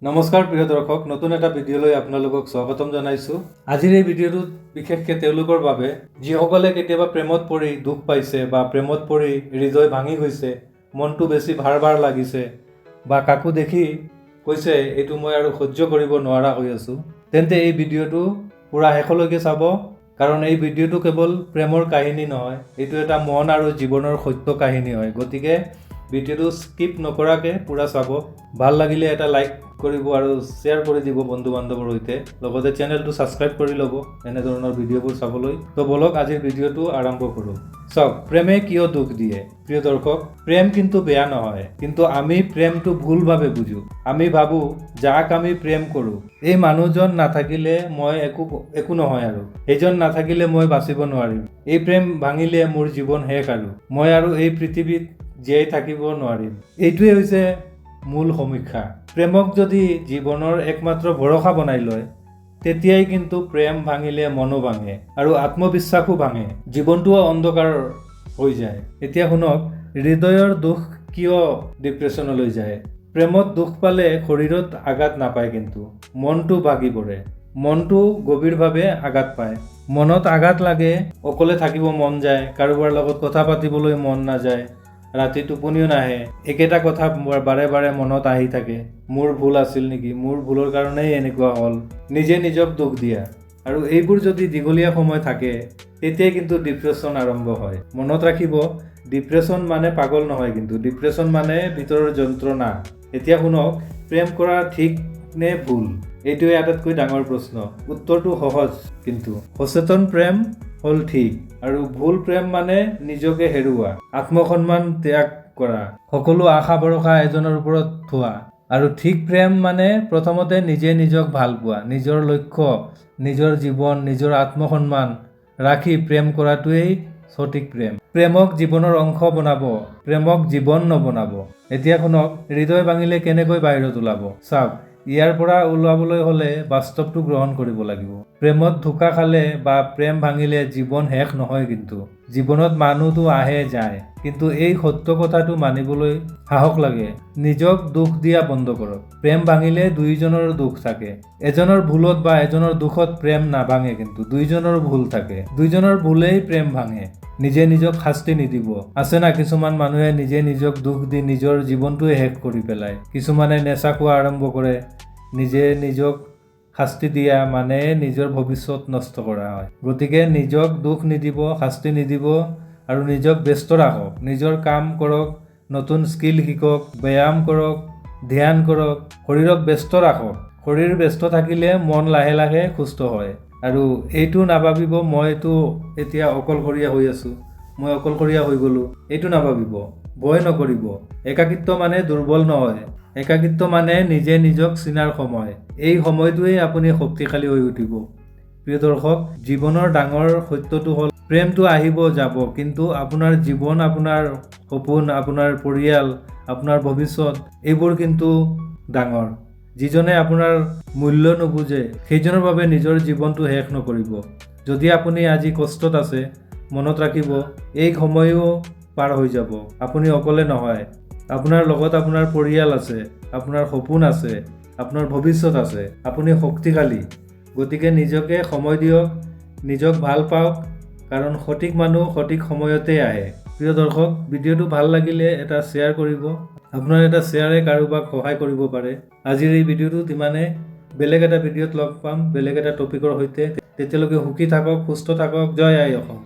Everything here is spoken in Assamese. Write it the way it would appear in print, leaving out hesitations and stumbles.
নমস্কাৰ প্ৰিয় দৰ্শক, নতুন এটা ভিডিঅ'লৈ আপোনালোকক স্বাগতম জনাইছোঁ। আজিৰ এই ভিডিঅ'টোত বিশেষকৈ তেওঁলোকৰ বাবে যিসকলে কেতিয়াবা প্ৰেমত পৰি দুখ পাইছে বা প্ৰেমত পৰি হৃদয় ভাঙি গৈছে, মনটো বেছি ভাৰ ভাৰ লাগিছে বা কাকো দেখি কৈছে এইটো মই আৰু সহ্য কৰিব নোৱাৰা হৈ আছোঁ, তেন্তে এই ভিডিঅ'টো পুৰা শেষলৈকে চাব। কাৰণ এই ভিডিঅ'টো কেৱল প্ৰেমৰ কাহিনী নহয়, এইটো এটা মন আৰু জীৱনৰ সত্য কাহিনী হয়। গতিকে ভিডিঅ'টো স্কিপ নকৰাকৈ পুৰা চাব। ভাল লাগিলে এটা লাইক কৰিব আৰু শ্বেয়াৰ কৰি দিব বন্ধু বান্ধৱৰ সৈতে। লগতে চেনেলটো ছাবস্ক্ৰাইব কৰি ল'ব এনেধৰণৰ ভিডিঅ'বোৰ চাবলৈ। তো বলক আজিৰ ভিডিঅ'টো আৰম্ভ কৰোঁ। চাওক, প্ৰেমে কিয় দুখ দিয়ে। প্ৰিয় দৰ্শক, প্ৰেম কিন্তু বেয়া নহয়, কিন্তু আমি প্ৰেমটো ভুলভাৱে বুজোঁ। আমি ভাবোঁ যাক আমি প্ৰেম কৰোঁ এই মানুহজন নাথাকিলে মই একো নহয়, আৰু এইজন নাথাকিলে মই বাচিব নোৱাৰিম। এই প্ৰেম ভাঙিলে মোৰ জীৱন শেষ, আৰু মই আৰু এই পৃথিৱীত জীয়াই থাকিব নোৱাৰিম। এইটোৱে হৈছে মূল সমীক্ষা। প্ৰেমক যদি জীৱনৰ একমাত্ৰ ভৰসা বনাই লয়, তেতিয়াই কিন্তু প্ৰেম ভাঙিলে মনো ভাঙে আৰু আত্মবিশ্বাসো ভাঙে, জীৱনটোও অন্ধকাৰ হৈ যায়। এতিয়া শুনক, হৃদয়ৰ দুখ কিয় ডিপ্ৰেশ্যনলৈ যায়। প্ৰেমত দুখ পালে শৰীৰত আঘাত নাপায়, কিন্তু মনটো ভাগি পৰে। মনটো গভীৰভাৱে আঘাত পায়। মনত আঘাত লাগে, অকলে থাকিব মন যায়, কাৰোবাৰ লগত কথা পাতিবলৈ মন নাযায়, ৰাতি টোপনিও নাহে, একেটা কথা বাৰে বাৰে মনত আহি থাকে। মোৰ ভুল আছিল নেকি, মোৰ ভুলৰ কাৰণেই এনেকুৱা হ'ল, নিজে নিজক দুখ দিয়া। আৰু এইবোৰ যদি দীঘলীয়া সময় থাকে, তেতিয়াই কিন্তু ডিপ্ৰেশ্যন আৰম্ভ হয়। মনত ৰাখিব, ডিপ্ৰেশ্যন মানে পাগল নহয়, কিন্তু ডিপ্ৰেশ্যন মানে ভিতৰৰ যন্ত্ৰণা। এতিয়া শুনক, প্ৰেম কৰা ঠিক নে ভুল, এইটোৱে আটাইতকৈ ডাঙৰ প্ৰশ্ন। উত্তৰটো সহজ, কিন্তু সচেতন প্ৰেম হ'ল ঠিক, আৰু ভুল প্ৰেম মানে নিজকে হেৰুওৱা, আত্মসন্মান ত্যাগ কৰা, সকলো আশা ভৰসা এজনৰ ওপৰত থোৱা। আৰু ঠিক প্ৰেম মানে প্ৰথমতে নিজে নিজক ভাল পোৱা, নিজৰ লক্ষ্য, নিজৰ জীৱন, নিজৰ আত্মসন্মান ৰাখি প্ৰেম কৰাটোৱেই সঠিক প্ৰেম। প্ৰেমক জীৱনৰ অংশ বনাব, প্ৰেমক জীৱন নবনাব। এতিয়া শুনক, হৃদয় ভাঙিলে কেনেকৈ বাহিৰত ওলাব। চাওক, ইয়াৰ পৰা ওলাবলৈ হ'লে বাস্তৱটো গ্ৰহণ কৰিব লাগিব। প্ৰেমত ধোকা খালে বা প্ৰেম ভাঙিলে জীৱন শেষ নহয়, কিন্তু জীৱনত মানুহটো আহে যায়, কিন্তু এই সত্য কথাটো মানিবলৈ সাহস লাগে। নিজক দুখ দিয়া বন্ধ কৰক। প্ৰেম ভাঙিলে দুইজনৰ দুখ থাকে। এজনৰ ভুলত বা এজনৰ দুখত প্ৰেম নাভাঙে, কিন্তু দুইজনৰ ভুল থাকে। দুইজনৰ ভুলেই প্ৰেম ভাঙে। নিজে নিজক শাস্তি নিদিব। আছে না কিছুমান মানুহে নিজে নিজক দুখ দি নিজৰ জীৱনটোৱে শেষ কৰি পেলায়। কিছুমানে নেচা খোৱা আৰম্ভ কৰে। নিজে নিজক শাস্তি দিয়া মানে নিজৰ ভৱিষ্যত নষ্ট কৰা হয়। গতিকে নিজক দুখ নিদিব, শাস্তি নিদিব, আৰু নিজক ব্যস্ত ৰাখক। নিজৰ কাম কৰক, নতুন স্কিল শিকক, ব্যায়াম কৰক, ধ্যান কৰক, শৰীৰক ব্যস্ত ৰাখক। শৰীৰ ব্যস্ত থাকিলে মন লাহে লাহে সুস্থ হয়। আৰু এইটো নাভাবিব মইতো এতিয়া অকলশৰীয়া হৈ আছোঁ, মই অকলশৰীয়া হৈ গ'লোঁ, এইটো নাভাবিব। ভয় নকৰিব। একাকিত্ব মানে দুৰ্বল নহয়, একাকিত্ব মানে নিজে নিজক চিনাৰ সময়। এই সময়টোৱেই আপুনি শক্তিশালী হৈ উঠিব। প্ৰিয় দৰ্শক, জীৱনৰ ডাঙৰ সত্যটো হ'ল প্ৰেমটো আহিব যাব, কিন্তু আপোনাৰ জীৱন, আপোনাৰ সপোন, আপোনাৰ পৰিয়াল, আপোনাৰ ভৱিষ্যত, এইবোৰ কিন্তু ডাঙৰ। যিজনে আপোনাৰ মূল্য নুবুজে, সেইজনৰ বাবে নিজৰ জীৱনটো শেষ নকৰিব। যদি আপুনি আজি কষ্টত আছে, মনত ৰাখিব এই সময়ো পাৰ হৈ যাব। আপুনি অকলে নহয়, আপোনাৰ লগত আপোনাৰ পৰিয়াল আছে, আপোনাৰ সপোন আছে, আপোনাৰ ভৱিষ্যত আছে, আপুনি শক্তিশালী। গতিকে নিজকে সময় দিয়ক, নিজক ভাল পাওক, কাৰণ সঠিক মানুহ সঠিক সময়তে আহে। প্ৰিয় দৰ্শক, ভিডিঅ'টো ভাল লাগিলে এটা শ্বেয়াৰ কৰিব। আপোনাৰ এটা শ্বেয়াৰে কাৰোবাক সহায় কৰিব পাৰে। আজিৰ এই ভিডিঅ'টোত ইমানে। বেলেগ এটা ভিডিঅ'ত লগ পাম, বেলেগ এটা টপিকৰ সৈতে। তেতিয়ালৈকে সুখী থাকক, সুস্থ থাকক। জয় আই অসম।